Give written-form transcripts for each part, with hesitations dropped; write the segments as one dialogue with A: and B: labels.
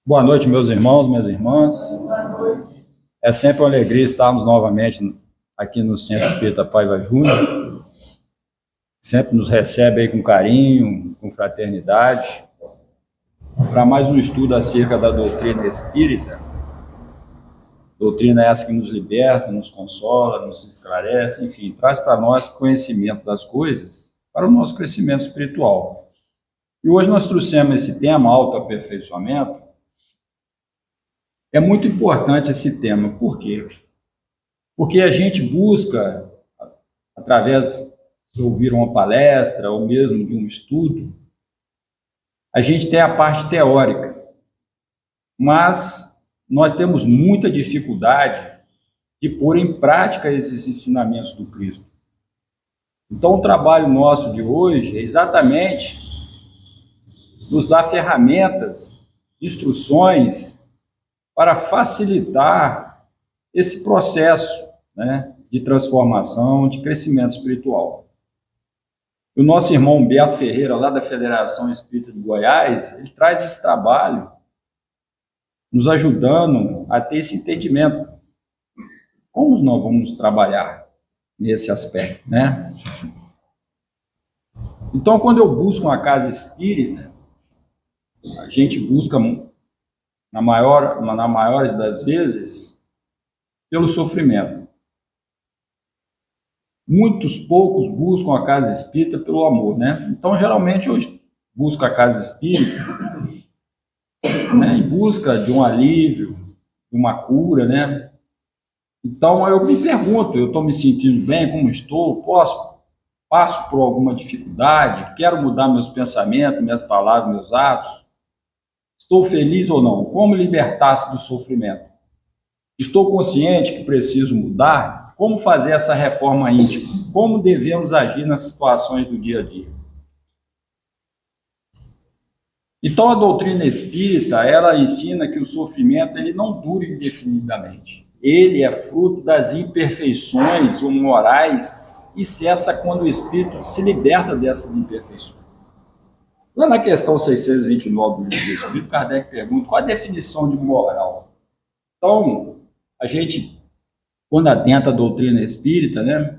A: Boa noite, meus irmãos, minhas irmãs. É sempre uma alegria estarmos novamente aqui no Centro Espírita Paiva Júnior. Sempre nos recebe aí com carinho, com fraternidade, para mais um estudo acerca da doutrina espírita. Doutrina essa que nos liberta, nos consola, nos esclarece, enfim, traz para nós conhecimento das coisas para o nosso crescimento espiritual. E hoje nós trouxemos esse tema, autoaperfeiçoamento. É muito importante esse tema. Por quê? Porque a gente busca, através de ouvir uma palestra ou mesmo de um estudo, a gente tem a parte teórica, mas nós temos muita dificuldade de pôr em prática esses ensinamentos do Cristo. Então, o trabalho nosso de hoje é exatamente nos dar ferramentas, instruções, para facilitar esse processo, né, de transformação, de crescimento espiritual. O nosso irmão Humberto Ferreira, lá da Federação Espírita de Goiás, ele traz esse trabalho, nos ajudando a ter esse entendimento. Como nós vamos trabalhar nesse aspecto, né? Então, quando eu busco uma casa espírita, a gente busca, na maiores das vezes, pelo sofrimento. Muitos poucos buscam a casa espírita pelo amor, né? Então, geralmente, eu busco a casa espírita, né, em busca de um alívio, de uma cura, né? Então, eu me pergunto, eu estou me sentindo bem, como estou? Passo por alguma dificuldade? Quero mudar meus pensamentos, minhas palavras, meus atos? Estou feliz ou não? Como libertar-se do sofrimento? Estou consciente que preciso mudar? Como fazer essa reforma íntima? Como devemos agir nas situações do dia a dia? Então, a doutrina espírita, ela ensina que o sofrimento ele não dura indefinidamente. Ele é fruto das imperfeições morais e cessa quando o espírito se liberta dessas imperfeições. Lá na questão 629 do Livro do Espírito, Kardec pergunta qual a definição de moral. Então, a gente, quando adentra a doutrina espírita, né,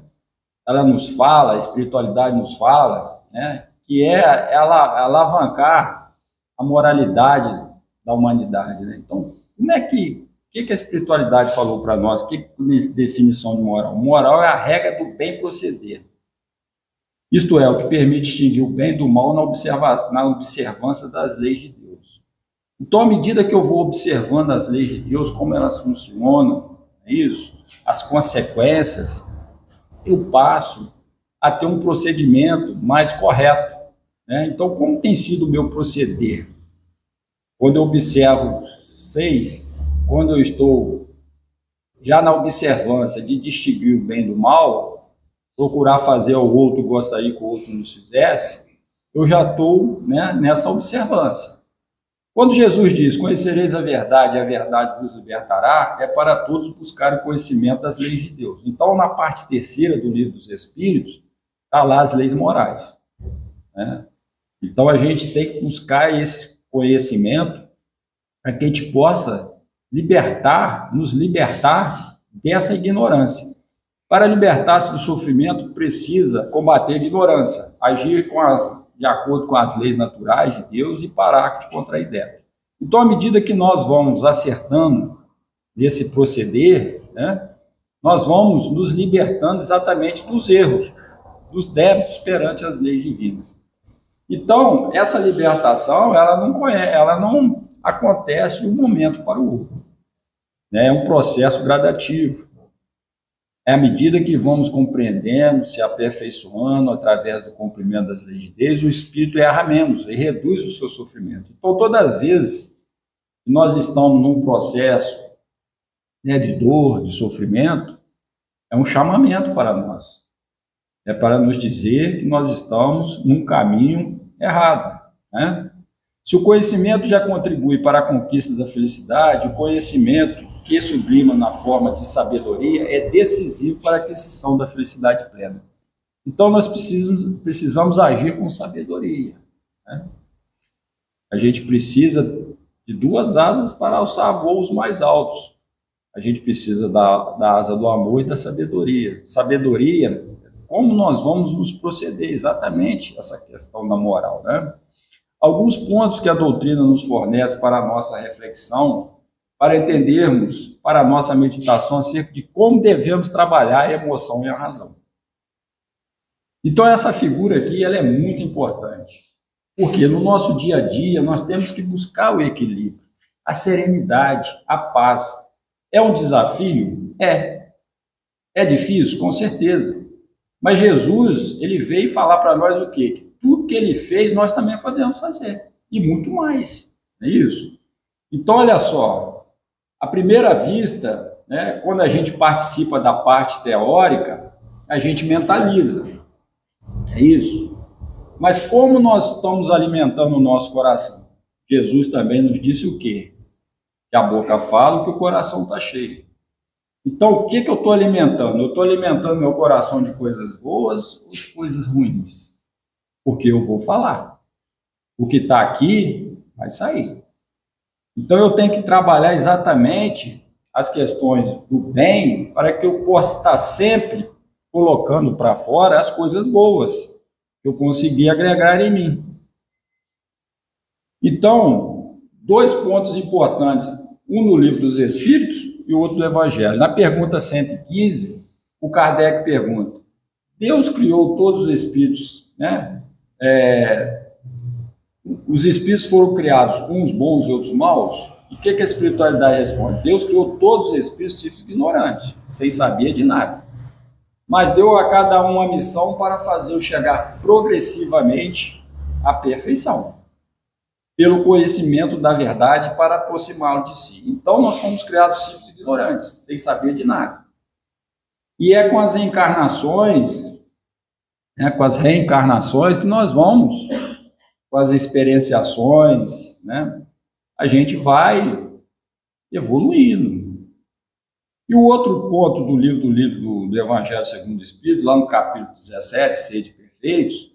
A: ela nos fala, a espiritualidade nos fala, né, que é ela alavancar a moralidade da humanidade, né? Então, como é que a espiritualidade falou para nós? Que definição de moral? Moral é a regra do bem proceder. Isto é, o que permite distinguir o bem do mal na observância das leis de Deus. Então, à medida que eu vou observando as leis de Deus, como elas funcionam, as consequências, eu passo a ter um procedimento mais correto, né? Então, como tem sido o meu proceder? Quando eu observo, quando eu estou já na observância de distinguir o bem do mal, procurar fazer ao outro gostaria que o outro nos fizesse, eu já estou, né, nessa observância. Quando Jesus diz, conhecereis a verdade e a verdade vos libertará, é para todos buscarem o conhecimento das leis de Deus. Então, na parte terceira do Livro dos Espíritos, está lá as leis morais, né? Então, a gente tem que buscar esse conhecimento para que a gente possa nos libertar dessa ignorância. Para libertar-se do sofrimento, precisa combater a ignorância, agir de acordo com as leis naturais de Deus e parar de contrair débito. Então, à medida que nós vamos acertando nesse proceder, né, nós vamos nos libertando exatamente dos erros, dos débitos perante as leis divinas. Então, essa libertação, ela não acontece de um momento para o outro, né? É um processo gradativo. É à medida que vamos compreendendo, se aperfeiçoando através do cumprimento das leis de Deus, o espírito erra menos e reduz o seu sofrimento. Então, toda vez que nós estamos num processo, né, de dor, de sofrimento, é um chamamento para nós. É para nos dizer que nós estamos num caminho errado, né? Se o conhecimento já contribui para a conquista da felicidade, o conhecimento que sublima na forma de sabedoria é decisivo para a aquisição da felicidade plena. Então, nós precisamos agir com sabedoria, né? A gente precisa de 2 asas para alçar voos mais altos. A gente precisa da asa do amor e da sabedoria. Sabedoria, como nós vamos nos proceder, exatamente essa questão da moral, né? Alguns pontos que a doutrina nos fornece para a nossa reflexão, para entendermos, para a nossa meditação acerca de como devemos trabalhar a emoção e a razão. Então, essa figura aqui, ela é muito importante, porque no nosso dia a dia nós temos que buscar o equilíbrio, a serenidade, a paz. É um desafio? É. É difícil? Com certeza. Mas Jesus, ele veio falar para nós o quê? Que tudo que ele fez, nós também podemos fazer. E muito mais. É isso? Então, olha só. À primeira vista, né, quando a gente participa da parte teórica, a gente mentaliza. É isso? Mas como nós estamos alimentando o nosso coração? Jesus também nos disse o quê? Que a boca fala, que o coração está cheio. Então, o que eu estou alimentando? Eu estou alimentando meu coração de coisas boas ou de coisas ruins? Porque eu vou falar. O que está aqui vai sair. Então, eu tenho que trabalhar exatamente as questões do bem para que eu possa estar sempre colocando para fora as coisas boas que eu consegui agregar em mim. Então, 2 pontos importantes, um no Livro dos Espíritos e o outro do Evangelho. Na pergunta 115, o Kardec pergunta: Deus criou todos os espíritos, né? Os espíritos foram criados, uns bons e outros maus? E o que a espiritualidade responde? Deus criou todos os espíritos ignorantes, sem saber de nada. Mas deu a cada um uma missão para fazê-lo chegar progressivamente à perfeição, pelo conhecimento da verdade para aproximá-lo de si. Então, nós somos criados simples e ignorantes, sem saber de nada. E é com as encarnações, com as reencarnações, que nós vamos, com as experienciações, né, a gente vai evoluindo. E o outro ponto do livro do Evangelho segundo o Espírito, lá no capítulo 17, Sede Perfeitos,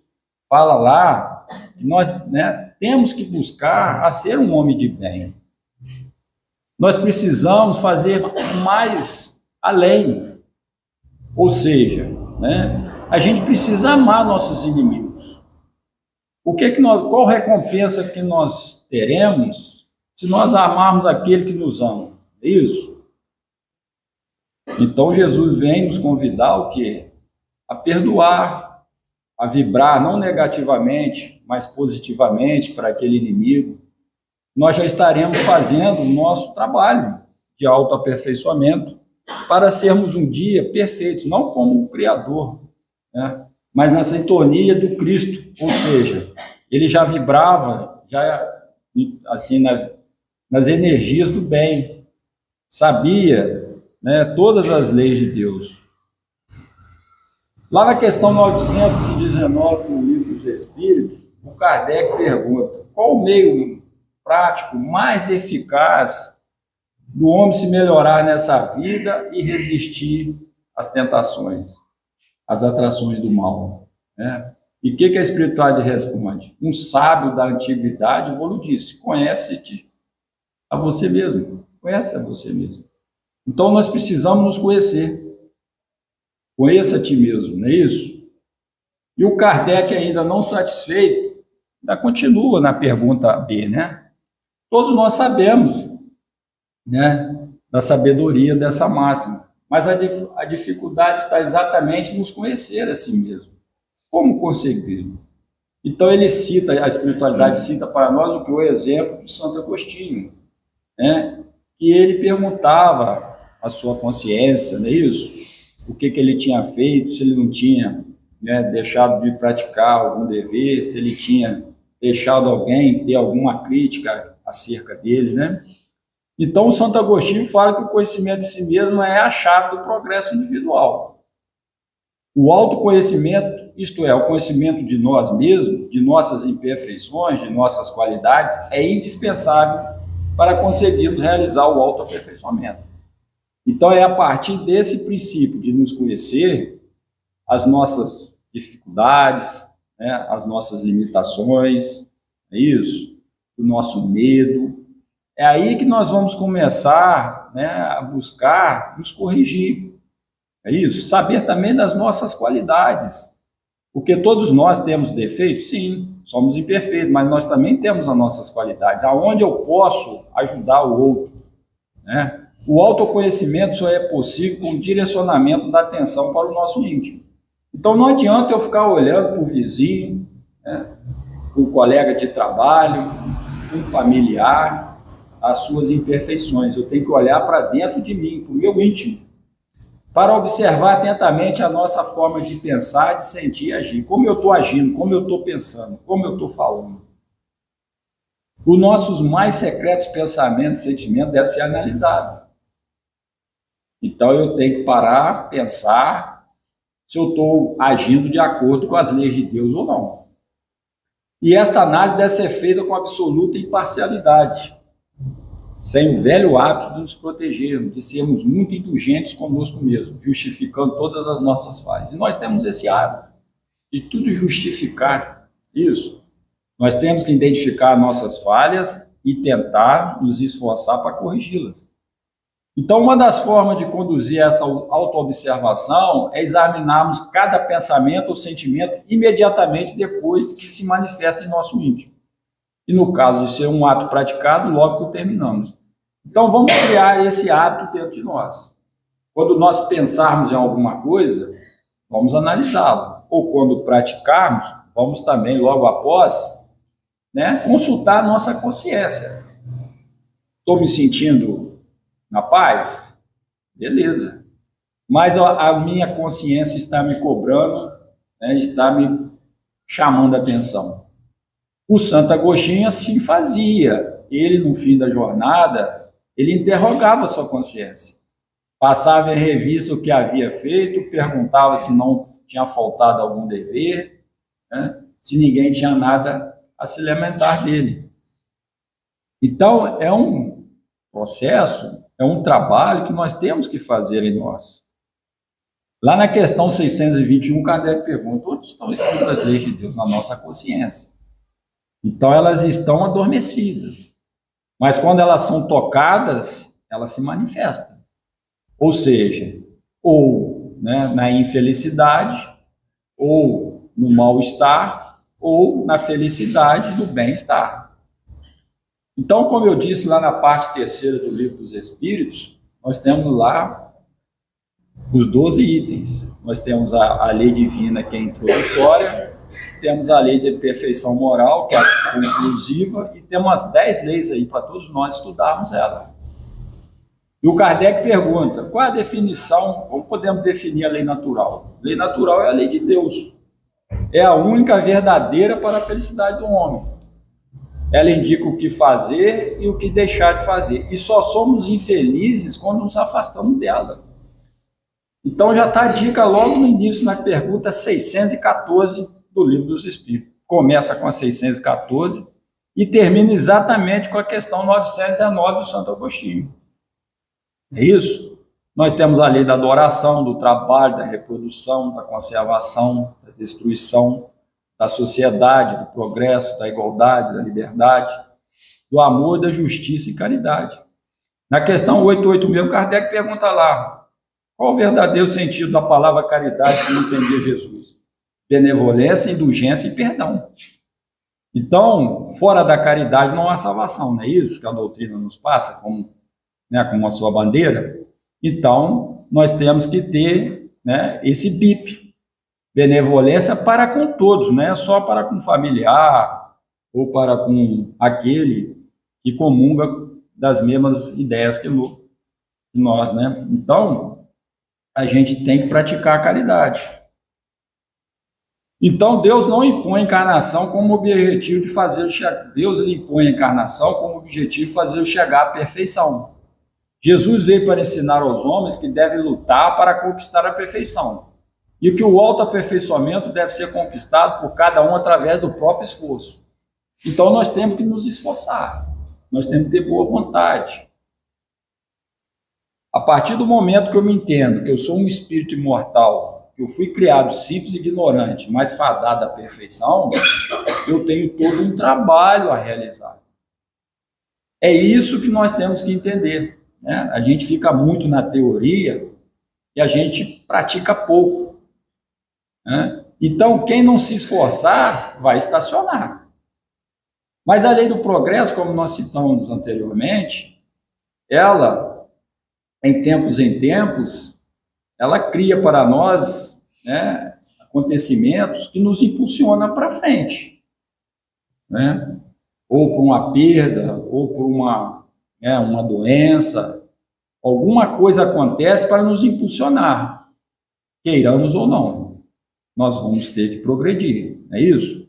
A: fala lá que nós, né, temos que buscar a ser um homem de bem. Nós precisamos fazer mais além. Ou seja, né, a gente precisa amar nossos inimigos. Qual recompensa que nós teremos se nós amarmos aquele que nos ama? É isso? Então, Jesus vem nos convidar o quê? A perdoar, a vibrar, não negativamente, mas positivamente para aquele inimigo. Nós já estaremos fazendo o nosso trabalho de autoaperfeiçoamento para sermos um dia perfeitos, não como o Criador, né? Mas na sintonia do Cristo, ou seja, ele já vibrava, já assim, nas energias do bem, sabia, né, todas as leis de Deus. Lá na questão 919 do Livro dos Espíritos, o Kardec pergunta: qual o meio prático mais eficaz do homem se melhorar nessa vida e resistir às tentações, às atrações do mal, né? E o que a espiritualidade responde? Um sábio da antiguidade, vou lhe disse: conhece-te a você mesmo, conhece a você mesmo. Então nós precisamos nos conhecer. Conheça a ti mesmo, não é isso? E o Kardec, ainda não satisfeito, ainda continua na pergunta B, né? Todos nós sabemos, né, da sabedoria dessa máxima, mas a dificuldade está exatamente em nos conhecer a si mesmo. Como conseguir? Então ele cita, a espiritualidade cita para nós o que o exemplo de Santo Agostinho, né? Que ele perguntava à sua consciência, não é isso? O que ele tinha feito, se ele não tinha, né, deixado de praticar algum dever, se ele tinha deixado alguém ter alguma crítica acerca dele, né? Então, o Santo Agostinho fala que o conhecimento de si mesmo é a chave do progresso individual. O autoconhecimento, isto é, o conhecimento de nós mesmos, de nossas imperfeições, de nossas qualidades, é indispensável para conseguirmos realizar o autoaperfeiçoamento. Então, é a partir desse princípio de nos conhecer, as nossas dificuldades, né, as nossas limitações, é isso? O nosso medo, é aí que nós vamos começar, né, a buscar nos corrigir. É isso? Saber também das nossas qualidades. Porque todos nós temos defeitos? Sim, somos imperfeitos, mas nós também temos as nossas qualidades. Aonde eu posso ajudar o outro, né? O autoconhecimento só é possível com o direcionamento da atenção para o nosso íntimo. Então não adianta eu ficar olhando para o vizinho, né, para o colega de trabalho, para um familiar, as suas imperfeições. Eu tenho que olhar para dentro de mim, para o meu íntimo, para observar atentamente a nossa forma de pensar, de sentir e agir. Como eu estou agindo, como eu estou pensando, como eu estou falando. Os nossos mais secretos pensamentos e sentimentos devem ser analisados. Então eu tenho que parar, pensar se eu estou agindo de acordo com as leis de Deus ou não. E esta análise deve ser feita com absoluta imparcialidade, sem o velho hábito de nos protegermos, de sermos muito indulgentes conosco mesmos, justificando todas as nossas falhas. E nós temos esse hábito de tudo justificar. Isso. Nós temos que identificar nossas falhas e tentar nos esforçar para corrigi-las. Então, uma das formas de conduzir essa autoobservação é examinarmos cada pensamento ou sentimento imediatamente depois que se manifesta em nosso íntimo. E no caso de ser um ato praticado, logo que o terminamos. Então, vamos criar esse hábito dentro de nós. Quando nós pensarmos em alguma coisa, vamos analisá-la. Ou quando praticarmos, vamos também, logo após, né, consultar a nossa consciência. Estou me sentindo na paz? Beleza. Mas a minha consciência está me cobrando, né, está me chamando a atenção. O Santo Agostinho assim fazia. Ele, no fim da jornada, ele interrogava a sua consciência. Passava em revista o que havia feito, perguntava se não tinha faltado algum dever, né, se ninguém tinha nada a se lamentar dele. Então, é um processo, é um trabalho que nós temos que fazer em nós. Lá na questão 621, Kardec pergunta: onde estão escritas as leis de Deus? Na nossa consciência. Então, elas estão adormecidas. Mas quando elas são tocadas, elas se manifestam. Ou seja, ou, né, na infelicidade, ou no mal-estar, ou na felicidade do bem-estar. Então, como eu disse lá na parte terceira do Livro dos Espíritos, nós temos lá os 12 itens. Nós temos a lei divina, que é introdutória, temos a lei de perfeição moral, que é a conclusiva, e temos as 10 leis aí para todos nós estudarmos ela. E o Kardec pergunta: qual a definição, como podemos definir a lei natural? Lei natural é a lei de Deus. É a única verdadeira para a felicidade do homem. Ela indica o que fazer e o que deixar de fazer. E só somos infelizes quando nos afastamos dela. Então já está a dica logo no início, na pergunta 614 do Livro dos Espíritos. Começa com a 614 e termina exatamente com a questão 919 do Santo Agostinho. É isso? Nós temos a lei da adoração, do trabalho, da reprodução, da conservação, da destruição, da sociedade, do progresso, da igualdade, da liberdade, do amor, da justiça e caridade. Na questão 886, Kardec pergunta lá: qual o verdadeiro sentido da palavra caridade que entendia Jesus? Benevolência, indulgência e perdão. Então, fora da caridade não há salvação, não é isso que a doutrina nos passa como, né, como a sua bandeira? Então, nós temos que ter, né, esse BIP. Benevolência para com todos, não é só para com familiar ou para com aquele que comunga das mesmas ideias que nós, né? Então, a gente tem que praticar a caridade. Então, Deus não impõe a encarnação como objetivo de fazer Deus impõe a encarnação como objetivo de fazer chegar à perfeição. Jesus veio para ensinar aos homens que devem lutar para conquistar a perfeição. E que o autoaperfeiçoamento deve ser conquistado por cada um através do próprio esforço. Então, nós temos que nos esforçar. Nós temos que ter boa vontade. A partir do momento que eu me entendo que eu sou um espírito imortal, que eu fui criado simples e ignorante, mas fadado à perfeição, eu tenho todo um trabalho a realizar. É isso que nós temos que entender, né? A gente fica muito na teoria e a gente pratica pouco, né? Então, quem não se esforçar vai estacionar. Mas a lei do progresso, como nós citamos anteriormente, ela, em tempos, ela cria para nós, né, acontecimentos que nos impulsionam para frente, né? Ou por uma perda, ou por uma doença, alguma coisa acontece para nos impulsionar, queiramos ou não, nós vamos ter que progredir, é isso?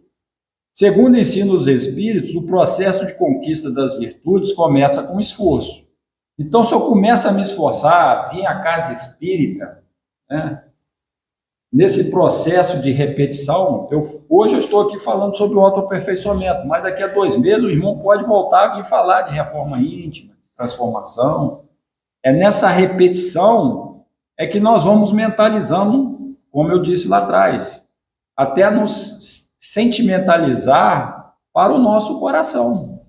A: Segundo ensina os Espíritos, o processo de conquista das virtudes começa com esforço. Então, se eu começo a me esforçar, vir à casa espírita, né, nesse processo de repetição, hoje eu estou aqui falando sobre o autoaperfeiçoamento, mas daqui a 2 meses o irmão pode voltar a vir falar de reforma íntima, transformação. É nessa repetição é que nós vamos mentalizando, como eu disse lá atrás, até nos sentimentalizar para o nosso coração.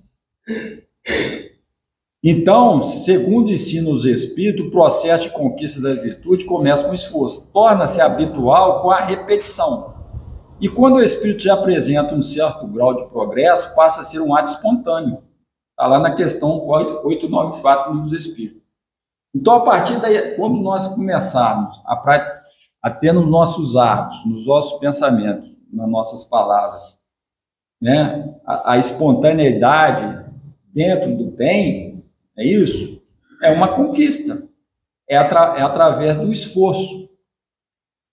A: Então, segundo ensina os Espíritos, o processo de conquista da virtude começa com esforço, torna-se habitual com a repetição. E quando o Espírito já apresenta um certo grau de progresso, passa a ser um ato espontâneo. Está lá na questão 894 dos Espíritos. Então, a partir daí, quando nós começarmos a ter nos nossos atos, nos nossos pensamentos, nas nossas palavras, né, a espontaneidade dentro do bem, é isso? É uma conquista. É através do esforço.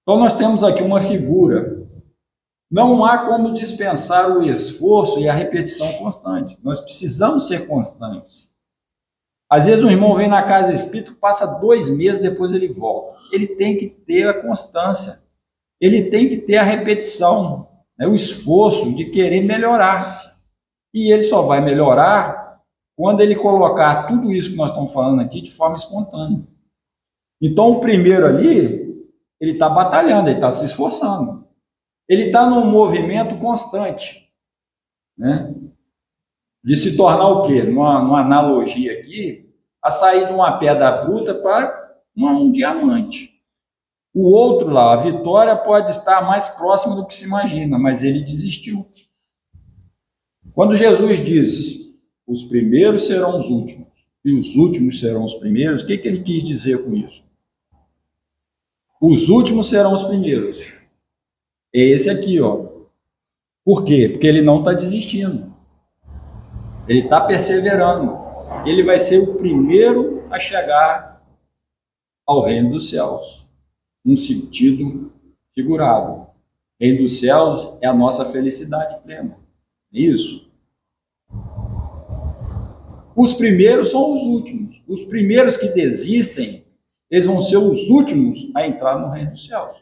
A: Então, nós temos aqui uma figura. Não há como dispensar o esforço e a repetição constante. Nós precisamos ser constantes. Às vezes, um irmão vem na casa espírita, passa 2 meses, depois ele volta. Ele tem que ter a constância. Ele tem que ter a repetição, né, o esforço de querer melhorar-se. E ele só vai melhorar quando ele colocar tudo isso que nós estamos falando aqui de forma espontânea. Então, o primeiro ali, ele está batalhando, ele está se esforçando. Ele está num movimento constante, né? De se tornar o quê? Numa analogia aqui, a sair de uma pedra bruta para um diamante. O outro lá, a vitória pode estar mais próxima do que se imagina, mas ele desistiu. Quando Jesus diz: os primeiros serão os últimos, e os últimos serão os primeiros, o que ele quis dizer com isso? Os últimos serão os primeiros. É esse aqui, ó. Por quê? Porque ele não está desistindo. Ele está perseverando. Ele vai ser o primeiro a chegar ao reino dos céus, num sentido figurado. O reino dos céus é a nossa felicidade plena. É isso. Os primeiros são os últimos. Os primeiros que desistem, eles vão ser os últimos a entrar no reino dos céus.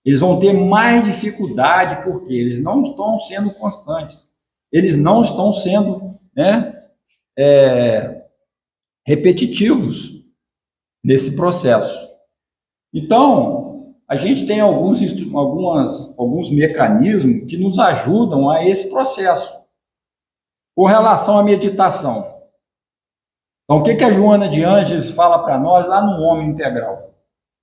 A: Eles vão ter mais dificuldade, porque eles não estão sendo constantes. Eles não estão sendo, né, repetitivos nesse processo. Então, a gente tem alguns mecanismos que nos ajudam a esse processo. Com relação à meditação. Então, o que a Joana de Ângeles fala para nós lá no Homem Integral?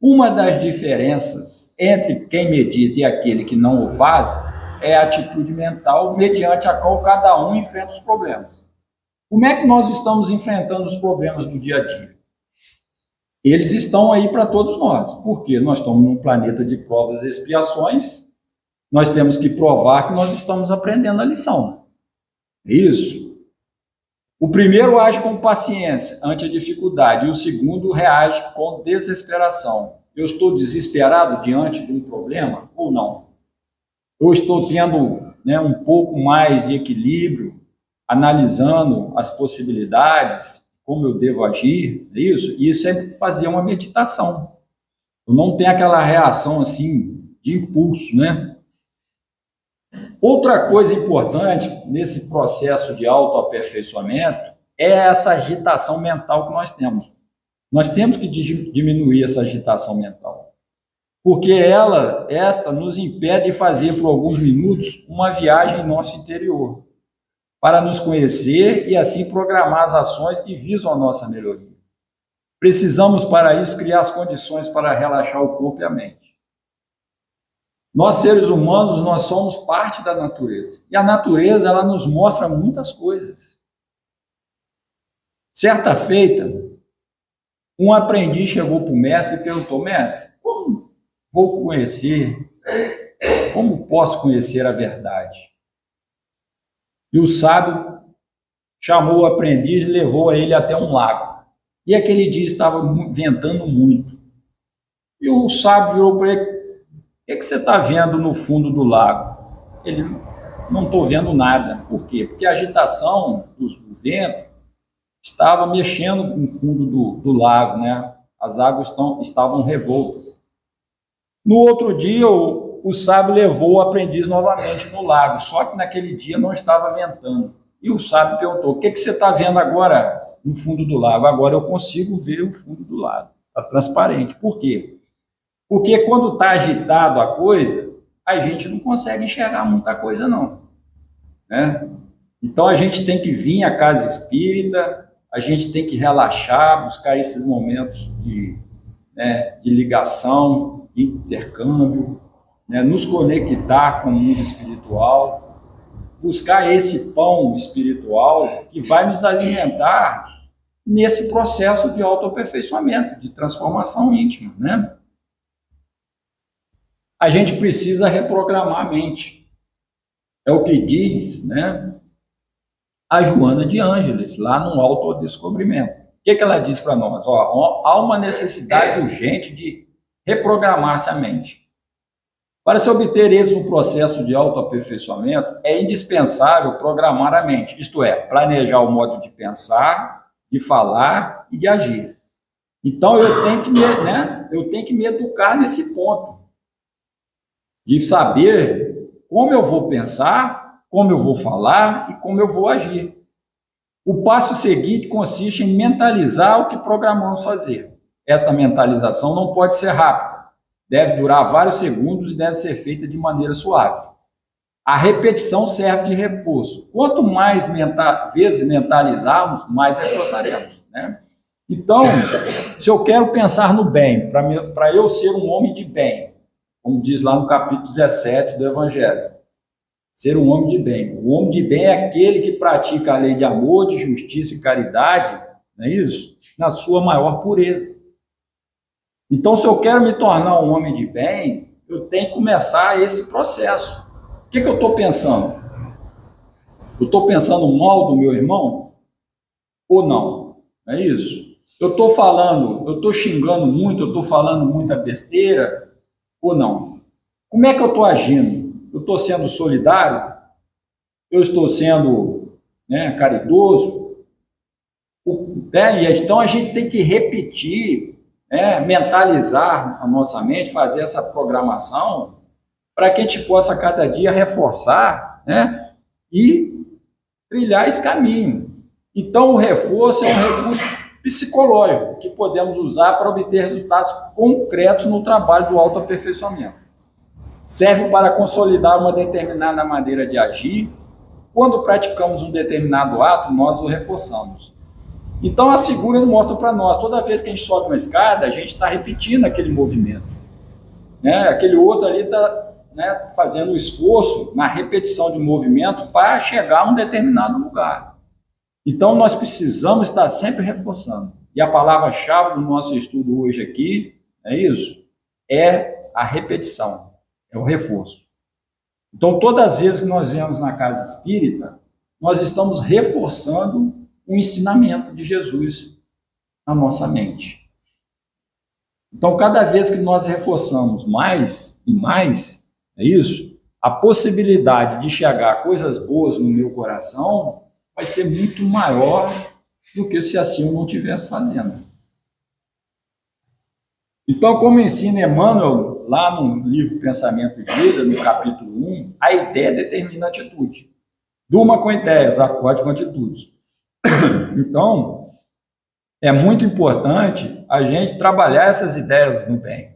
A: Uma das diferenças entre quem medita e aquele que não o faz é a atitude mental mediante a qual cada um enfrenta os problemas. Como é que nós estamos enfrentando os problemas do dia a dia? Eles estão aí para todos nós, porque nós estamos num planeta de provas e expiações, nós temos que provar que nós estamos aprendendo a lição. É isso? O primeiro age com paciência ante a dificuldade, e o segundo reage com desesperação. Eu estou desesperado diante de um problema ou não? Eu estou tendo, né, um pouco mais de equilíbrio, analisando as possibilidades, como eu devo agir, é isso? E isso é fazer uma meditação. Eu não tenho aquela reação assim de impulso, né? Outra coisa importante nesse processo de autoaperfeiçoamento é essa agitação mental que nós temos. Nós temos que diminuir essa agitação mental, porque esta nos impede de fazer por alguns minutos uma viagem em nosso interior. para nos conhecer e assim programar as ações que visam a nossa melhoria. Precisamos, para isso, criar as condições para relaxar o corpo e a mente. Nós, seres humanos, nós somos parte da natureza. E a natureza, ela nos mostra muitas coisas. Certa feita, um aprendiz chegou para o mestre e perguntou: mestre, como vou conhecer, como posso conhecer a verdade? E o sábio chamou o aprendiz e levou ele até um lago. E aquele dia estava ventando muito. E o sábio virou para ele: o que você está vendo no fundo do lago? Ele: não estou vendo nada. Por quê? Porque a agitação do vento estava mexendo com o fundo do lago, né? As águas estavam revoltas. No outro dia, o sábio levou o aprendiz novamente no lago, só que naquele dia não estava ventando. E o sábio perguntou: o que você está vendo agora no fundo do lago? Agora eu consigo ver o fundo do lago, está transparente. Por quê? Porque quando está agitado a coisa, a gente não consegue enxergar muita coisa não, né? Então a gente tem que vir à casa espírita, a gente tem que relaxar, buscar esses momentos de ligação, de intercâmbio, né? Nos conectar com o mundo espiritual, buscar esse pão espiritual que vai nos alimentar nesse processo de autoaperfeiçoamento, de transformação íntima, né? A gente precisa reprogramar a mente. É o que diz, né, a Joana de Ângeles, lá no Autodescobrimento. O que ela diz para nós? Há uma necessidade urgente de reprogramar-se a mente. Para se obter êxito no processo de autoaperfeiçoamento, é indispensável programar a mente, isto é, planejar o modo de pensar, de falar e de agir. Então, eu tenho que me educar nesse ponto, de saber como eu vou pensar, como eu vou falar e como eu vou agir. O passo seguinte consiste em mentalizar o que programamos fazer. Esta mentalização não pode ser rápida, deve durar vários segundos e deve ser feita de maneira suave. A repetição serve de reforço. Quanto mais vezes mentalizarmos, mais reforçaremos, né? Então, se eu quero pensar no bem, para eu ser um homem de bem, como diz lá no capítulo 17 do Evangelho, ser um homem de bem. O homem de bem é aquele que pratica a lei de amor, de justiça e caridade, não é isso? Na sua maior pureza. Então, se eu quero me tornar um homem de bem, eu tenho que começar esse processo. O que eu estou pensando? Eu estou pensando mal do meu irmão? Ou não? Não é isso? Eu estou xingando muito, eu estou falando muita besteira? Ou não? Como é que eu estou agindo? Eu estou sendo solidário? Eu estou sendo, caridoso? Então a gente tem que repetir, mentalizar a nossa mente, fazer essa programação para que a gente possa cada dia reforçar, e trilhar esse caminho. Então o reforço é um recurso psicológico que podemos usar para obter resultados concretos no trabalho do autoaperfeiçoamento. Serve para consolidar uma determinada maneira de agir. Quando praticamos um determinado ato, nós o reforçamos. Então as figuras mostram para nós, toda vez que a gente sobe uma escada, a gente está repetindo aquele movimento, aquele outro ali está fazendo um esforço na repetição de movimento para chegar a um determinado lugar. Então, nós precisamos estar sempre reforçando. E a palavra-chave do nosso estudo hoje aqui, é a repetição, é o reforço. Então, todas as vezes que nós viemos na casa espírita, nós estamos reforçando o ensinamento de Jesus na nossa mente. Então, cada vez que nós reforçamos mais e mais, a possibilidade de chegar a coisas boas no meu coração vai ser muito maior do que se assim eu não estivesse fazendo. Então, como ensina Emmanuel, lá no livro Pensamento e Vida, no capítulo 1, a ideia determina a atitude. Durma com ideias, acorde com atitudes. Então, é muito importante a gente trabalhar essas ideias no bem.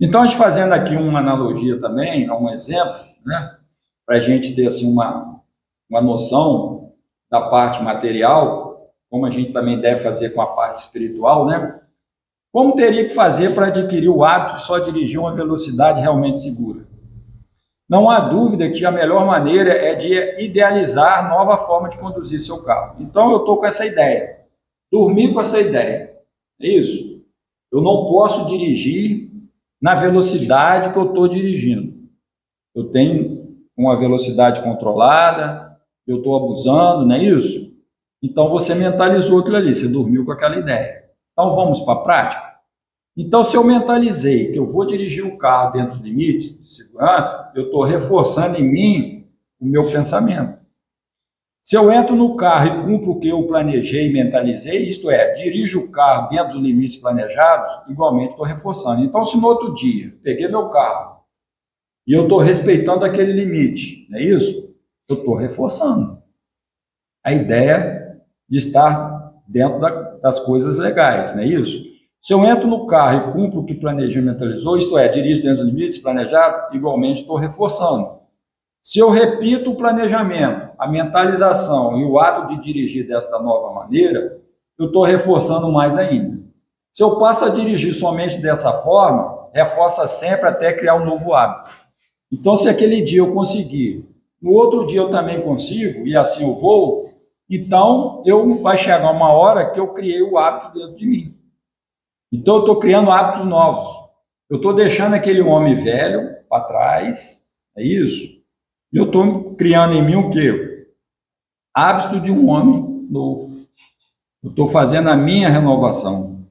A: Então, a gente fazendo aqui uma analogia também, um exemplo, para a gente ter assim, uma noção da parte material, como a gente também deve fazer com a parte espiritual, né? Como teria que fazer para adquirir o hábito de só dirigir uma velocidade realmente segura? Não há dúvida que a melhor maneira é de idealizar nova forma de conduzir seu carro. Então, eu estou com essa ideia, dormir com essa ideia, é isso? Eu não posso dirigir na velocidade que eu estou dirigindo. Eu tenho uma velocidade controlada, eu estou abusando, não é isso? Então, você mentalizou aquilo ali, você dormiu com aquela ideia. Então, vamos para a prática? Então, se eu mentalizei que eu vou dirigir o carro dentro dos limites de segurança, eu estou reforçando em mim o meu pensamento. Se eu entro no carro e cumpro o que eu planejei e mentalizei, isto é, dirijo o carro dentro dos limites planejados, igualmente estou reforçando. Então, se no outro dia peguei meu carro e eu estou respeitando aquele limite, não é isso? Eu estou reforçando a ideia de estar dentro das coisas legais, não é isso? Se eu entro no carro e cumpro o que planejei e mentalizou, isto é, dirijo dentro dos limites planejados, igualmente estou reforçando. Se eu repito o planejamento, a mentalização e o ato de dirigir desta nova maneira, eu estou reforçando mais ainda. Se eu passo a dirigir somente dessa forma, reforça sempre até criar um novo hábito. Então, se aquele dia eu conseguir, no outro dia eu também consigo, e assim eu vou, então vai chegar uma hora que eu criei o hábito dentro de mim. Então, eu estou criando hábitos novos. Eu estou deixando aquele homem velho para trás, é isso? E eu estou criando em mim o quê? Hábito de um homem novo. Eu estou fazendo a minha renovação.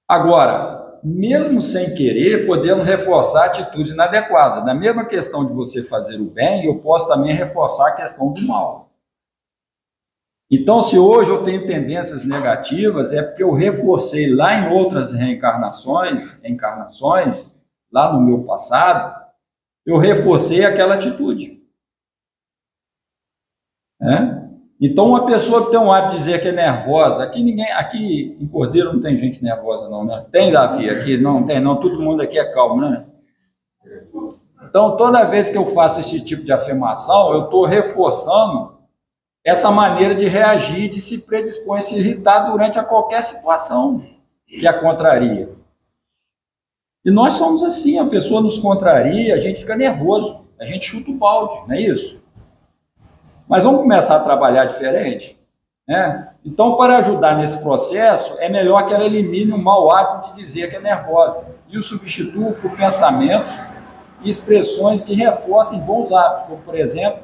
A: Agora, mesmo sem querer, podemos reforçar atitudes inadequadas. Na mesma questão de você fazer o bem, eu posso também reforçar a questão do mal. Então, se hoje eu tenho tendências negativas, é porque eu reforcei lá em outras encarnações, lá no meu passado, eu reforcei aquela atitude. Então, uma pessoa que tem um hábito de dizer que é nervosa, aqui em Cordeiro não tem gente nervosa não, né? Tem, Davi? Aqui não tem não, todo mundo aqui é calmo, né? Então, toda vez que eu faço esse tipo de afirmação, eu estou reforçando essa maneira de reagir, de se predispor a se irritar durante qualquer situação que a contraria. E nós somos assim, a pessoa nos contraria, a gente fica nervoso, a gente chuta o balde, não é isso? Mas vamos começar a trabalhar diferente, né? Então, para ajudar nesse processo, é melhor que ela elimine o mau hábito de dizer que é nervosa e o substitua por pensamentos e expressões que reforcem bons hábitos, como, por exemplo,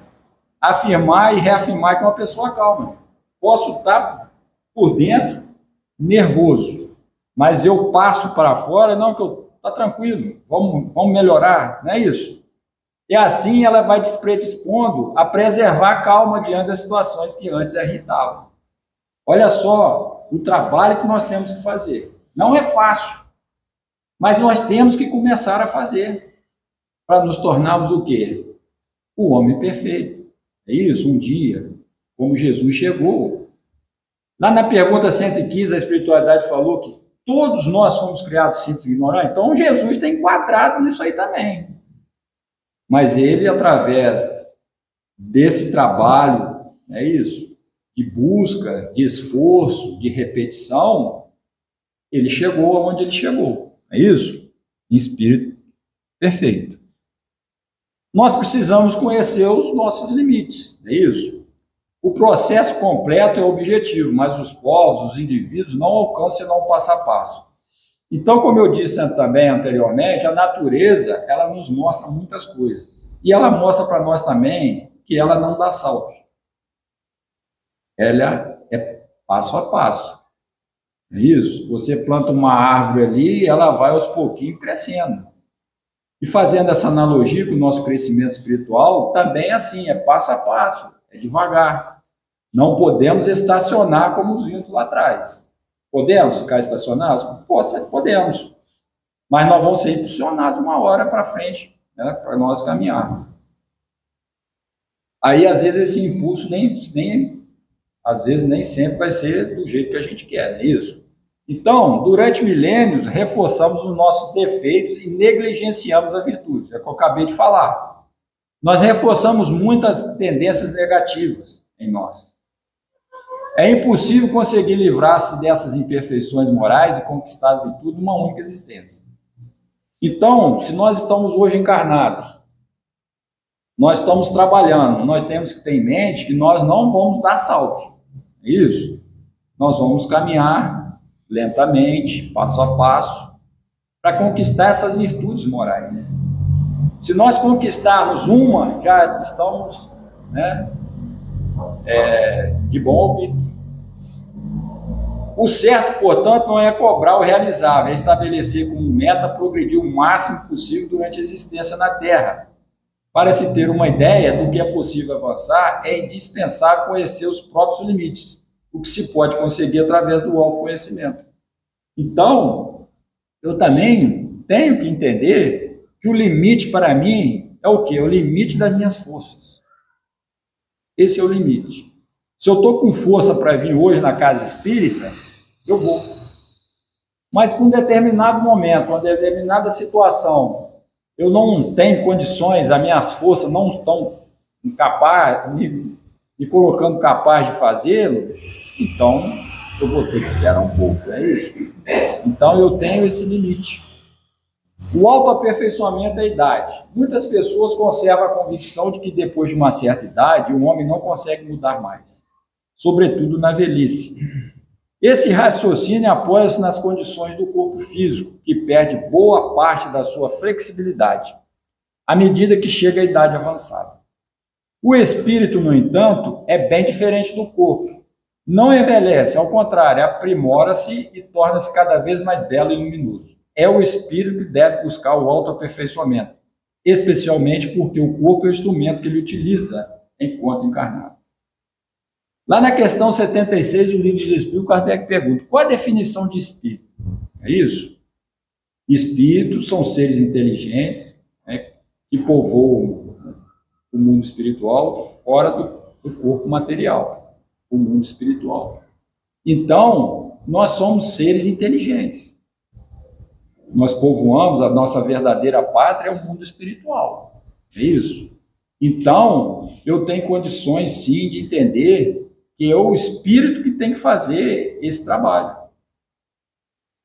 A: afirmar e reafirmar que é uma pessoa calma. Posso estar por dentro nervoso, mas eu passo para fora, não, que eu está tranquilo, vamos melhorar, não é isso? E assim ela vai se predispondo a preservar a calma diante das situações que antes a irritavam. Olha só o trabalho que nós temos que fazer. Não é fácil, mas nós temos que começar a fazer para nos tornarmos o quê? O homem perfeito. É isso, um dia, como Jesus chegou. Lá na pergunta 115, a espiritualidade falou que todos nós somos criados simples e ignorantes. Então, Jesus está enquadrado nisso aí também. Mas ele, através desse trabalho, é isso, de busca, de esforço, de repetição, ele chegou aonde ele chegou. É isso? Em espírito perfeito. Nós precisamos conhecer os nossos limites, é isso? O processo completo é o objetivo, mas os povos, os indivíduos, não alcançam senão o passo a passo. Então, como eu disse também anteriormente, a natureza, ela nos mostra muitas coisas. E ela mostra para nós também que ela não dá saltos. Ela é passo a passo. É isso? Você planta uma árvore ali, ela vai aos pouquinhos crescendo. E fazendo essa analogia com o nosso crescimento espiritual, também é assim, é passo a passo, é devagar. Não podemos estacionar como os vimos lá atrás. Podemos ficar estacionados? Podemos. Mas nós vamos ser impulsionados uma hora para frente, né, para nós caminharmos. Aí, às vezes, esse impulso às vezes nem sempre vai ser do jeito que a gente quer, não é isso? Então, durante milênios, reforçamos os nossos defeitos e negligenciamos as virtudes. É o que eu acabei de falar. nós reforçamos muitas tendências negativas em nós. É impossível conseguir livrar-se dessas imperfeições morais e conquistar as virtudes numa única existência. Então, se nós estamos hoje encarnados, nós estamos trabalhando, nós temos que ter em mente que nós não vamos dar saltos. É isso? Nós vamos caminhar lentamente, passo a passo, para conquistar essas virtudes morais. Se nós conquistarmos uma, já estamos, né, de bom ouvido. O certo, portanto, não é cobrar o realizável, é estabelecer como meta progredir o máximo possível durante a existência na Terra. Para se ter uma ideia do que é possível avançar, é indispensável conhecer os próprios limites, o que se pode conseguir através do autoconhecimento. Então, eu também tenho que entender que o limite para mim é o quê? É o limite das minhas forças. Esse é o limite. Se eu estou com força para vir hoje na casa espírita, eu vou. Mas com um determinado momento, uma determinada situação, eu não tenho condições, as minhas forças não estão capazes, me colocando capaz de fazê-lo, então eu vou ter que esperar um pouco, é isso? Então eu tenho esse limite. O autoaperfeiçoamento é a idade. Muitas pessoas conservam a convicção de que depois de uma certa idade, o homem não consegue mudar mais, sobretudo na velhice. Esse raciocínio apoia-se nas condições do corpo físico, que perde boa parte da sua flexibilidade à medida que chega à idade avançada. O espírito, no entanto, é bem diferente do corpo. Não envelhece, ao contrário, aprimora-se e torna-se cada vez mais belo e luminoso. É o espírito que deve buscar o autoaperfeiçoamento, especialmente porque o corpo é o instrumento que ele utiliza enquanto encarnado. Lá na questão 76, o livro de Espírito, Kardec pergunta: qual a definição de espírito? É isso? Espíritos são seres inteligentes, né, que povoam o mundo espiritual fora do corpo material, o mundo espiritual. Então, nós somos seres inteligentes. Nós povoamos, a nossa verdadeira pátria é o mundo espiritual. É isso? Então, eu tenho condições, sim, de entender que é o espírito que tem que fazer esse trabalho.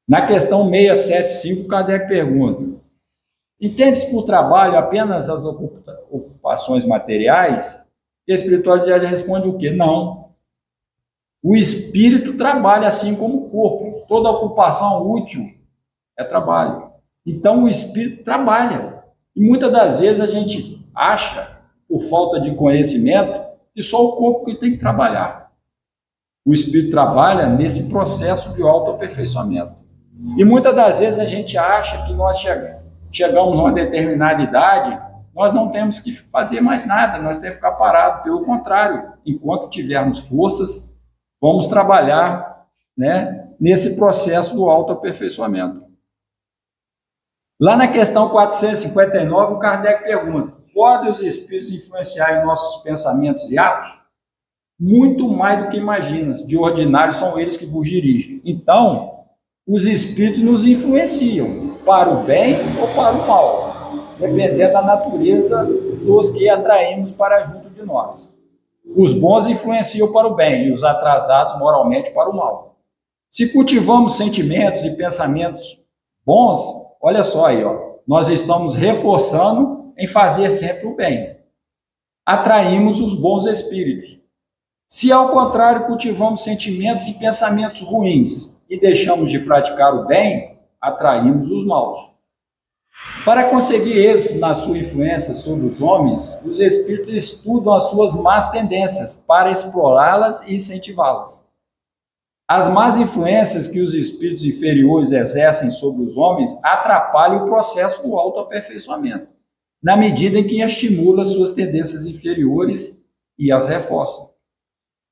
A: Na questão 675, Kardec pergunta: entende-se por trabalho apenas as ocupações materiais? E a espiritualidade responde o quê? Não. O espírito trabalha assim como o corpo. Toda ocupação útil é trabalho. Então o espírito trabalha. E muitas das vezes a gente acha, por falta de conhecimento, que só o corpo que tem que trabalhar. O espírito trabalha nesse processo de autoaperfeiçoamento. E muitas das vezes a gente acha que nós chegamos a uma determinada idade, nós não temos que fazer mais nada, nós temos que ficar parados. Pelo contrário, enquanto tivermos forças, vamos trabalhar, né, nesse processo do autoaperfeiçoamento. Lá na questão 459, o Kardec pergunta: podem os espíritos influenciar em nossos pensamentos e atos? Muito mais do que imaginas. De ordinário são eles que vos dirigem. Então, os espíritos nos influenciam para o bem ou para o mal, dependendo da natureza dos que atraímos para junto de nós. Os bons influenciam para o bem e os atrasados moralmente para o mal. Se cultivamos sentimentos e pensamentos bons, olha só aí, nós estamos reforçando em fazer sempre o bem. Atraímos os bons espíritos. Se, ao contrário, cultivamos sentimentos e pensamentos ruins e deixamos de praticar o bem, atraímos os maus. Para conseguir êxito na sua influência sobre os homens, os espíritos estudam as suas más tendências para explorá-las e incentivá-las. As más influências que os espíritos inferiores exercem sobre os homens atrapalham o processo do autoaperfeiçoamento, na medida em que estimulam as suas tendências inferiores e as reforçam.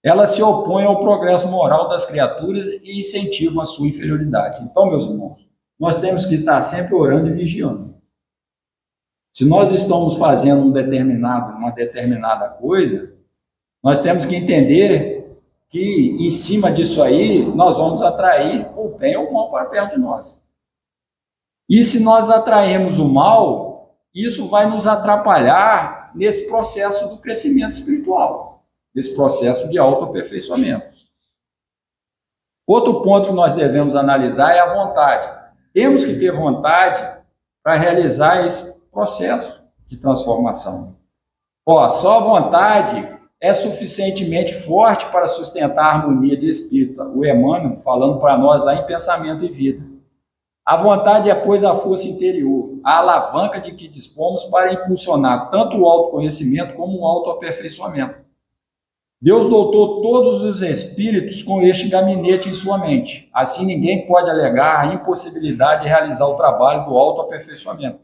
A: Elas se opõem ao progresso moral das criaturas e incentivam a sua inferioridade. Então, meus irmãos, nós temos que estar sempre orando e vigiando. Se nós estamos fazendo uma determinada coisa, nós temos que entender que, em cima disso aí, nós vamos atrair o bem ou o mal para perto de nós. E se nós atrairmos o mal, isso vai nos atrapalhar nesse processo do crescimento espiritual, nesse processo de autoaperfeiçoamento. Outro ponto que nós devemos analisar é a vontade. Temos que ter vontade para realizar esse processo de transformação. Só a vontade é suficientemente forte para sustentar a harmonia de espírito. O Emmanuel falando para nós lá em Pensamento e Vida. A vontade é, pois, a força interior, a alavanca de que dispomos para impulsionar tanto o autoconhecimento como o autoaperfeiçoamento. Deus dotou todos os espíritos com este gabinete em sua mente. Assim, ninguém pode alegar a impossibilidade de realizar o trabalho do autoaperfeiçoamento.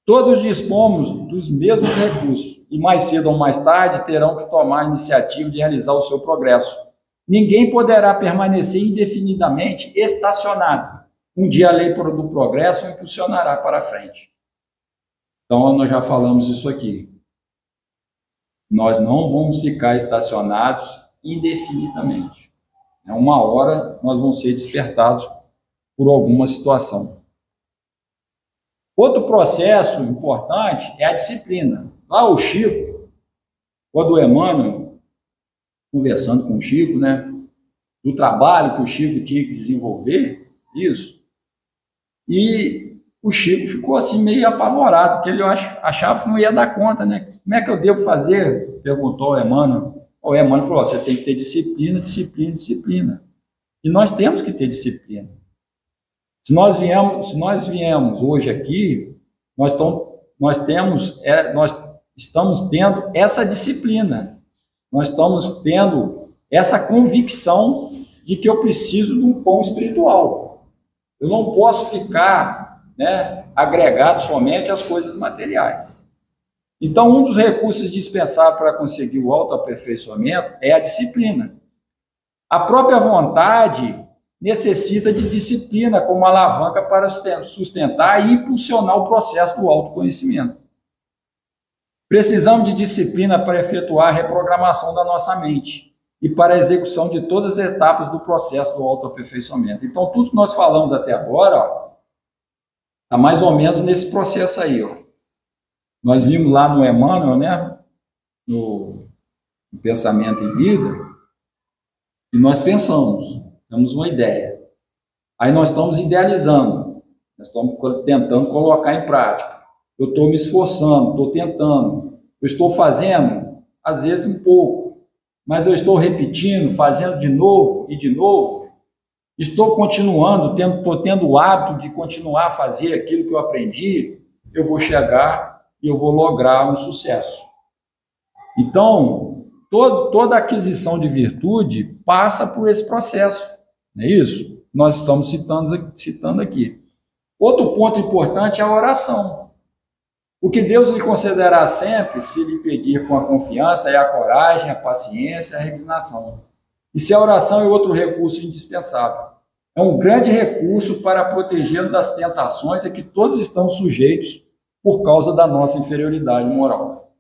A: Todos dispomos dos mesmos recursos e mais cedo ou mais tarde terão que tomar a iniciativa de realizar o seu progresso. Ninguém poderá permanecer indefinidamente estacionado. Um dia a lei do progresso o impulsionará para a frente. Então, nós já falamos isso aqui. Nós não vamos ficar estacionados indefinidamente. Uma hora nós vamos ser despertados por alguma situação. Outro processo importante é a disciplina. Lá o Chico, quando o Emmanuel, conversando com o Chico, do trabalho que o Chico tinha que desenvolver, isso, e o Chico ficou assim meio apavorado, porque ele achava que não ia dar conta, Como é que eu devo fazer? Perguntou o Emmanuel. O Emmanuel falou, você tem que ter disciplina, disciplina, disciplina. E nós temos que ter disciplina. Se nós viemos hoje aqui, nós estamos tendo essa disciplina. Nós estamos tendo essa convicção de que eu preciso de um pão espiritual. Eu não posso ficar agregado somente às coisas materiais. Então, um dos recursos dispensáveis para conseguir o autoaperfeiçoamento é a disciplina. A própria vontade necessita de disciplina como alavanca para sustentar e impulsionar o processo do autoconhecimento. Precisamos de disciplina para efetuar a reprogramação da nossa mente e para a execução de todas as etapas do processo do autoaperfeiçoamento. Então, tudo que nós falamos até agora, está mais ou menos nesse processo aí. Nós vimos lá no Emmanuel, no Pensamento e Vida, e nós pensamos, temos uma ideia. Aí nós estamos idealizando, nós estamos tentando colocar em prática. Eu estou me esforçando, estou tentando, eu estou fazendo, às vezes um pouco, mas eu estou repetindo, fazendo de novo e de novo. Estou continuando, estou tendo o hábito de continuar a fazer aquilo que eu aprendi, eu vou chegar e eu vou lograr um sucesso. Então, toda aquisição de virtude passa por esse processo, não é isso? Nós estamos citando aqui. Outro ponto importante é a oração. O que Deus lhe concederá sempre, se lhe pedir com a confiança, é a coragem, a paciência, a resignação. E se a oração é outro recurso indispensável. É um grande recurso para protegê-lo das tentações a que todos estão sujeitos por causa da nossa inferioridade moral.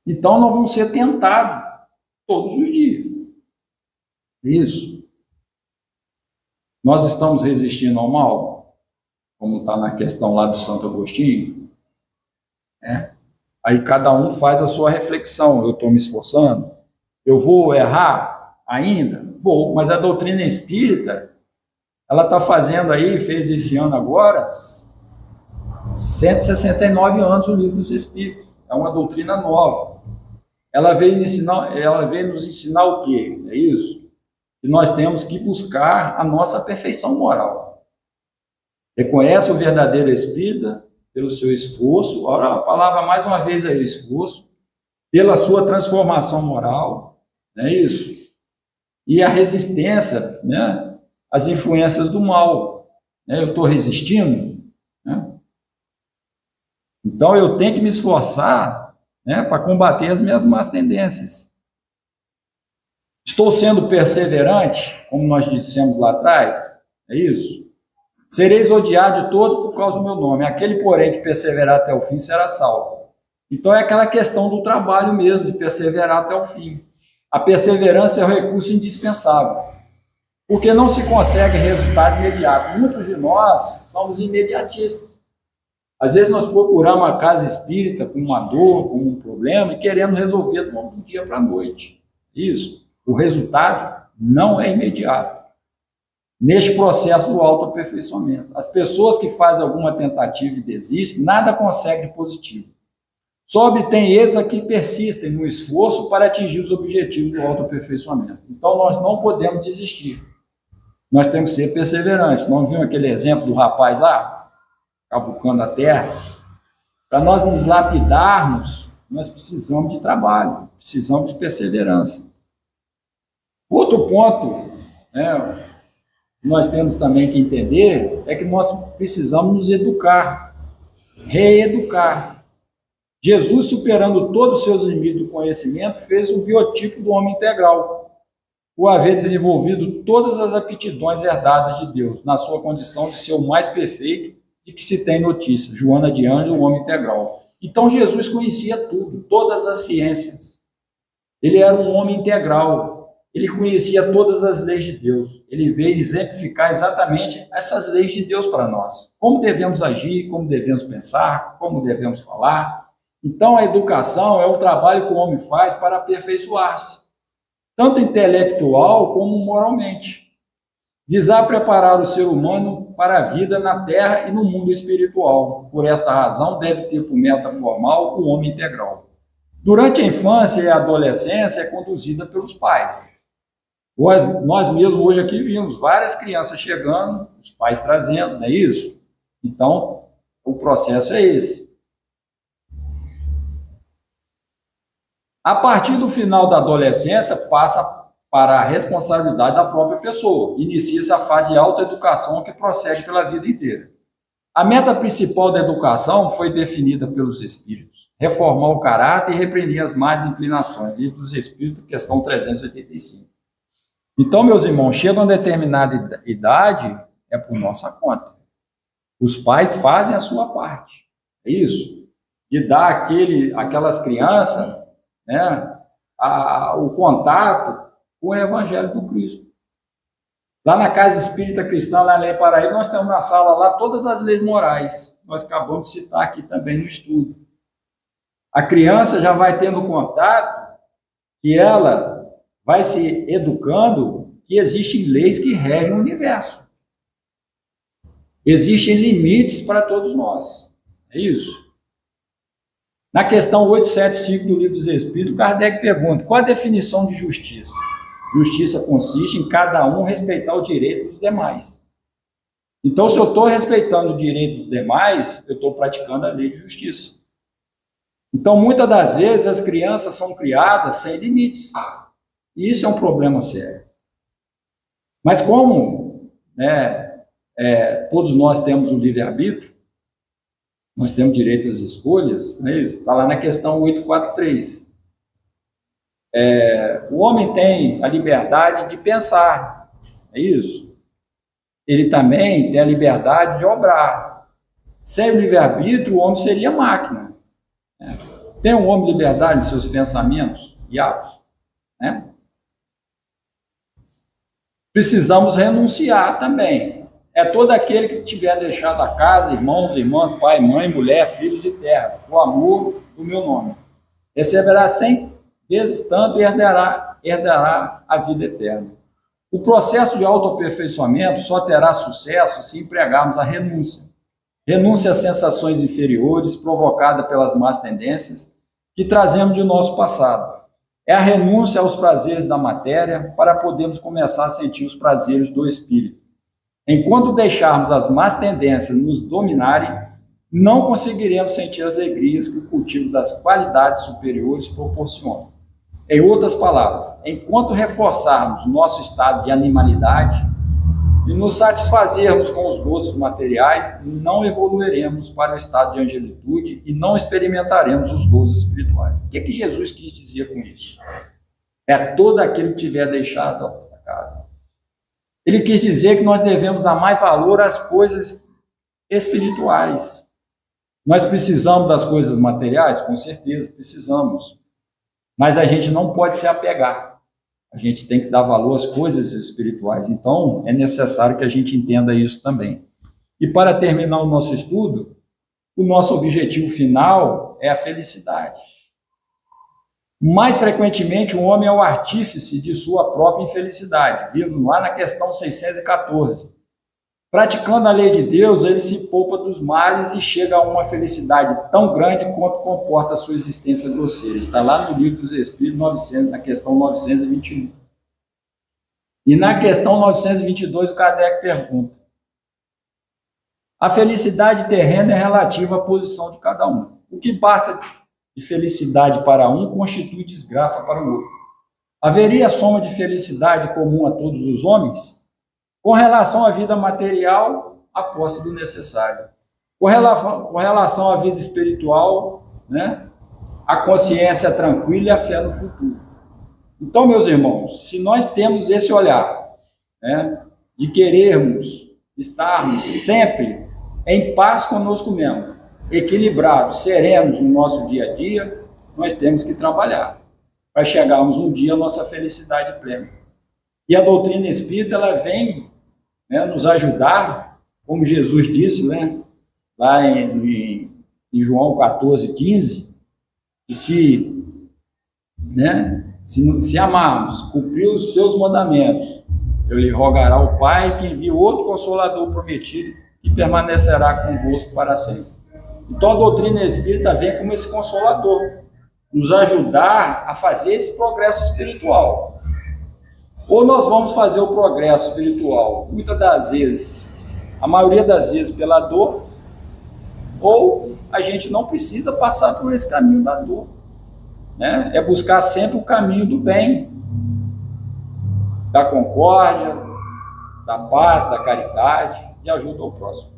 A: Então, nós vamos ser tentados todos os dias. Isso. Nós estamos resistindo ao mal, como está na questão lá do Santo Agostinho. Aí cada um faz a sua reflexão. Eu estou me esforçando? Eu vou errar ainda? Vou, mas a doutrina espírita, ela está fazendo aí, fez esse ano agora, 169 anos o Livro dos Espíritos. É uma doutrina nova. Ela veio nos ensinar o quê? É isso? Que nós temos que buscar a nossa perfeição moral. Reconhece o verdadeiro espírita pelo seu esforço, olha a palavra mais uma vez aí, esforço, pela sua transformação moral, não é isso? E a resistência, às influências do mal. Eu estou resistindo, Então, eu tenho que me esforçar para combater as minhas más tendências. Estou sendo perseverante, como nós dissemos lá atrás, é isso? Sereis odiado de todo por causa do meu nome. Aquele, porém, que perseverar até o fim será salvo. Então, é aquela questão do trabalho mesmo, de perseverar até o fim. A perseverança é o recurso indispensável, porque não se consegue resultado imediato. Muitos de nós somos imediatistas. Às vezes nós procuramos uma casa espírita com uma dor, com um problema, e queremos resolver do dia para a noite. Isso. O resultado não é imediato. Neste processo do autoaperfeiçoamento. As pessoas que fazem alguma tentativa e desistem, nada conseguem de positivo. Só obtêm êxito que persistem no esforço para atingir os objetivos do autoaperfeiçoamento. Então, nós não podemos desistir. Nós temos que ser perseverantes. Não viu aquele exemplo do rapaz lá, cavucando a terra? Para nós nos lapidarmos, nós precisamos de trabalho, precisamos de perseverança. Outro ponto, nós temos também que entender, é que nós precisamos nos educar, reeducar. Jesus, superando todos os seus limites do conhecimento, fez o biotipo do homem integral, o haver desenvolvido todas as aptidões herdadas de Deus, na sua condição de ser o mais perfeito de que se tem notícia. Joana de Ângeles, o homem integral. Então, Jesus conhecia tudo, todas as ciências. Ele era um homem integral. Ele conhecia todas as leis de Deus. Ele veio exemplificar exatamente essas leis de Deus para nós. Como devemos agir, como devemos pensar, como devemos falar. Então, a educação é o trabalho que o homem faz para aperfeiçoar-se, tanto intelectual como moralmente. Visar preparar o ser humano para a vida na terra e no mundo espiritual. Por esta razão, deve ter por meta formal o homem integral. Durante a infância e a adolescência, é conduzida pelos pais. Nós mesmos hoje aqui vimos várias crianças chegando, os pais trazendo, não é isso? Então, o processo é esse. A partir do final da adolescência, passa para a responsabilidade da própria pessoa. Inicia-se a fase de autoeducação que prossegue pela vida inteira. A meta principal da educação foi definida pelos Espíritos. Reformar o caráter e repreender as más inclinações. Livro dos Espíritos, questão 385. Então, meus irmãos, chega uma determinada idade, é por nossa conta. Os pais fazem a sua parte. É isso. De dar aquelas crianças, o contato com o Evangelho do Cristo. Lá na Casa Espírita Cristã, lá em Paraíba, nós temos na sala lá todas as leis morais. Nós acabamos de citar aqui também no estudo. A criança já vai tendo contato que ela vai se educando que existem leis que regem o universo. Existem limites para todos nós. É isso. Na questão 875 do Livro dos Espíritos, Kardec pergunta: qual a definição de justiça? Justiça consiste em cada um respeitar o direito dos demais. Então, se eu estou respeitando o direito dos demais, eu estou praticando a lei de justiça. Então, muitas das vezes, as crianças são criadas sem limites. E isso é um problema sério. Mas como todos nós temos o livre-arbítrio, nós temos direito às escolhas, não é isso? Está lá na questão 843. O homem tem a liberdade de pensar, é isso? Ele também tem a liberdade de obrar. Sem o livre-arbítrio, o homem seria máquina. Tem o homem liberdade de seus pensamentos e atos? Precisamos renunciar também. É todo aquele que tiver deixado a casa, irmãos, irmãs, pai, mãe, mulher, filhos e terras, por amor do meu nome. Receberá 100 vezes tanto e herdará a vida eterna. O processo de autoaperfeiçoamento só terá sucesso se empregarmos a renúncia. Renúncia às sensações inferiores provocadas pelas más tendências que trazemos de nosso passado. É a renúncia aos prazeres da matéria para podermos começar a sentir os prazeres do espírito. Enquanto deixarmos as más tendências nos dominarem, não conseguiremos sentir as alegrias que o cultivo das qualidades superiores proporciona. Em outras palavras, enquanto reforçarmos nosso estado de animalidade e nos satisfazermos com os gostos materiais, não evoluiremos para o estado de angelitude e não experimentaremos os gozos espirituais. O que Jesus quis dizer com isso? É todo aquele que tiver deixado a casa. Ele quis dizer que nós devemos dar mais valor às coisas espirituais. Nós precisamos das coisas materiais? Com certeza, precisamos. Mas a gente não pode se apegar. A gente tem que dar valor às coisas espirituais. Então, é necessário que a gente entenda isso também. E para terminar o nosso estudo, o nosso objetivo final é a felicidade. Mais frequentemente, o homem é o artífice de sua própria infelicidade. Vimos lá na questão 614. Praticando a lei de Deus, ele se poupa dos males e chega a uma felicidade tão grande quanto comporta a sua existência grosseira. Está lá no Livro dos Espíritos, 900, na questão 921. E na questão 922, o Kardec pergunta: a felicidade terrena é relativa à posição de cada um. O que basta de felicidade para um constitui desgraça para o outro. Haveria soma de felicidade comum a todos os homens? Com relação à vida material, a posse do necessário. Com relação à vida espiritual, né, a consciência tranquila e a fé no futuro. Então, meus irmãos, se nós temos esse olhar, né, de querermos estarmos sempre em paz conosco mesmo, equilibrados, serenos no nosso dia a dia, nós temos que trabalhar para chegarmos um dia à nossa felicidade plena. E a doutrina espírita, ela vem, né, nos ajudar, como Jesus disse, né, lá em João 14:15, que se amarmos, cumprir os seus mandamentos, eu lhe rogará ao Pai que envie outro Consolador prometido que permanecerá convosco para sempre. Então a doutrina espírita vem como esse Consolador, nos ajudar a fazer esse progresso espiritual. Ou nós vamos fazer o progresso espiritual, muitas das vezes, a maioria das vezes pela dor, ou a gente não precisa passar por esse caminho da dor, né? É buscar sempre o caminho do bem, da concórdia, da paz, da caridade e ajuda ao próximo.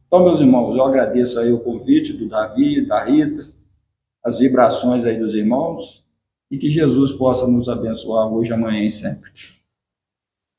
A: Então, meus irmãos, eu agradeço aí o convite do Davi, da Rita, as vibrações aí dos irmãos, e que Jesus possa nos abençoar hoje, amanhã e sempre.